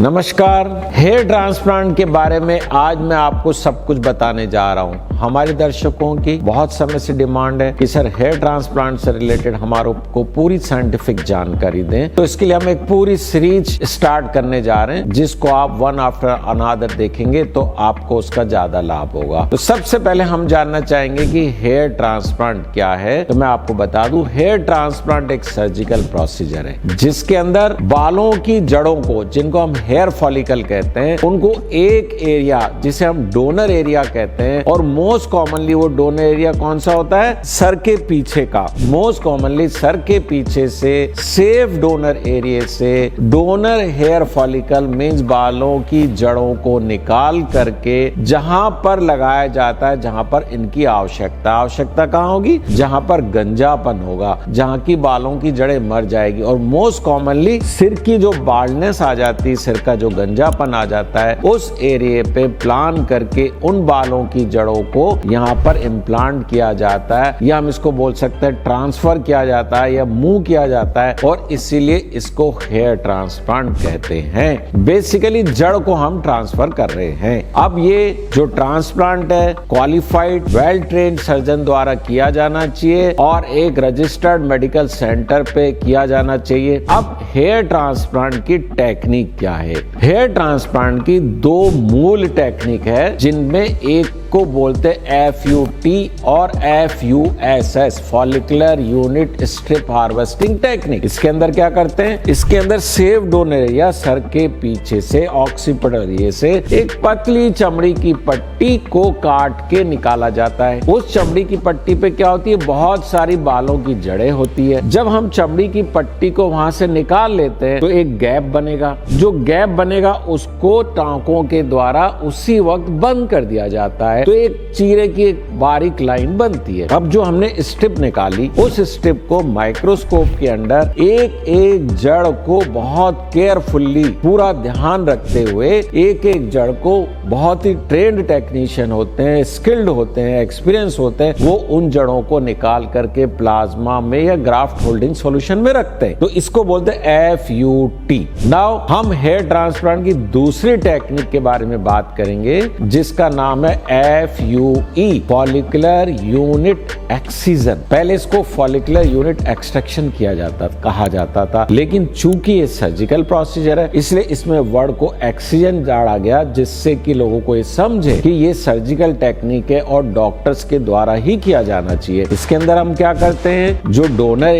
नमस्कार। Hair transplant के बारे में आज मैं आपको सब कुछ बताने जा रहा हूँ। हमारे दर्शकों की बहुत समय से डिमांड है कि सर हेयर ट्रांसप्लांट से रिलेटेड हमारे को पूरी साइंटिफिक जानकारी दें। तो इसके लिए हम एक पूरी सीरीज स्टार्ट करने जा रहे हैं, जिसको आप वन आफ्टर अनदर देखेंगे तो आपको उसका ज्यादा लाभ होगा। तो सबसे पहले हम जानना चाहेंगे कि हेयर ट्रांसप्लांट क्या है। तो मैं आपको बता दूं, हेयर ट्रांसप्लांट एक सर्जिकल प्रोसीजर है जिसके अंदर बालों की जड़ों को, जिनको हम हेयर फॉलिकल कहते हैं, उनको एक एरिया जिसे हम डोनर एरिया कहते हैं, और मोस्ट कॉमनली वो डोनर एरिया कौन सा होता है, सर के पीछे का। मोस्ट कॉमनली सर के पीछे से सेफ डोनर एरिया से डोनर हेयर फॉलिकल मींस बालों की जड़ों को निकाल करके जहां पर लगाया जाता है, जहां पर इनकी आवश्यकता कहां होगी, जहां पर गंजापन होगा, जहां की बालों की जड़ें मर जाएगी। और मोस्ट कॉमनली सिर की जो बाल्डनेस आ जाती है, सिर का जो गंजापन आ जाता है, उस एरिया पे प्लान करके उन बालों की जड़ों को यहाँ पर इम्प्लांट किया जाता है, या हम इसको बोल सकते हैं ट्रांसफर किया जाता है या मूव किया जाता है, और इसीलिए इसको हेयर ट्रांसप्लांट कहते हैं। बेसिकली जड़ को हम ट्रांसफर कर रहे हैं। अब ये जो ट्रांसप्लांट है क्वालिफाइड वेल ट्रेन्ड सर्जन द्वारा किया जाना चाहिए और एक रजिस्टर्ड मेडिकल सेंटर पे किया जाना चाहिए। अब हेयर ट्रांसप्लांट की टेक्निक क्या है? हेयर ट्रांसप्लांट की दो मूल टेक्निक है, जिनमें एक को बोलते हैं FUT और FUSS, follicular unit strip harvesting technique. इसके अंदर क्या करते हैं, इसके अंदर सेफ डोनर या सर के पीछे से ऑक्सीपिटल एरिया से एक पतली चमड़ी की पट्टी को काट के निकाला जाता है। उस चमड़ी की पट्टी पे क्या होती है, बहुत सारी बालों की जड़ें होती है। जब हम चमड़ी की पट्टी को वहां से निकाल लेते हैं तो एक गैप बनेगा। जो गैप बनेगा उसको टांकों के द्वारा उसी वक्त बंद कर दिया जाता है, तो एक चीरे की एक बारीक लाइन बनती है। अब जो हमने स्ट्रिप निकाली, उस स्ट्रिप को माइक्रोस्कोप के अंदर एक एक जड़ को बहुत केयरफुल्ली पूरा ध्यान रखते हुए, एक एक जड़ को बहुत ही ट्रेन्ड टेक्नीशियन होते हैं, स्किल्ड होते हैं, एक्सपीरियंस होते हैं, वो उन जड़ों को निकाल करके प्लाज्मा में या ग्राफ्ट होल्डिंग सॉल्यूशन में रखते हैं। तो इसको बोलते हैं FUT। नाउ हम हेयर ट्रांसप्लांट की दूसरी टेक्निक के बारे में बात करेंगे, जिसका नाम है FUE, फॉलिकुलर यूनिट एक्सीजन। पहले इसको फॉलिकुलर यूनिट एक्सट्रैक्शन कहा जाता था, लेकिन चूंकि ये सर्जिकल प्रोसीजर है, इसलिए इसमें वर्ड को एक्सीजन जोड़ा गया, जिससे कि लोगों को ये समझे कि ये सर्जिकल टेक्निक है और डॉक्टर्स के द्वारा ही किया जाना चाहिए। इसके अंदर हम क्या करते हैं, जो डोनर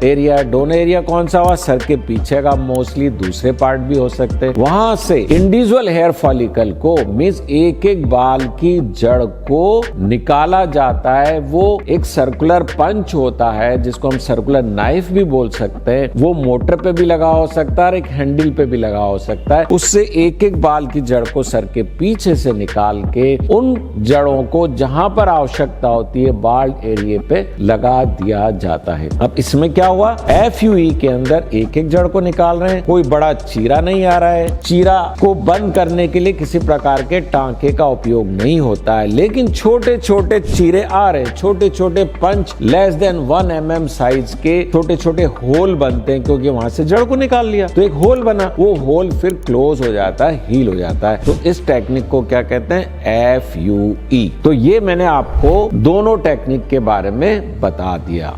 एरिया डोनर एरिया कौन सा हुआ, सर के पीछे का, मोस्टली दूसरे पार्ट भी हो सकते हैं, वहां से इंडिविजुअल हेयर फॉलिकल को मींस एक एक बाल की जड़ को निकाला जाता है। वो एक सर्कुलर पंच होता है, जिसको हम सर्कुलर नाइफ भी बोल सकते हैं। वो मोटर पे भी लगा हो सकता है और एक हैंडल पे भी लगा हो सकता है। उससे एक एक बाल की जड़ को सर के पीछे से निकाल के उन जड़ों को जहां पर आवश्यकता होती है बाल्ड एरिया पे लगा दिया जाता है। अब इसमें क्या हुआ, FUE के अंदर एक एक जड़ को निकाल रहे हैं, कोई बड़ा चीरा नहीं आ रहा है। चीरा को बंद करने के लिए किसी प्रकार के टांके का उपयोग नहीं होता है, लेकिन छोटे छोटे चीरे आ रहे, छोटे छोटे पंच लेस देन 1 mm साइज के छोटे छोटे होल बनते हैं, क्योंकि वहां से जड़ को निकाल लिया तो एक होल बना। वो होल फिर क्लोज हो जाता है, हील हो जाता है। तो इस टेक्निक को क्या कहते हैं, FUE। तो ये मैंने आपको दोनों टेक्निक के बारे में बता दिया।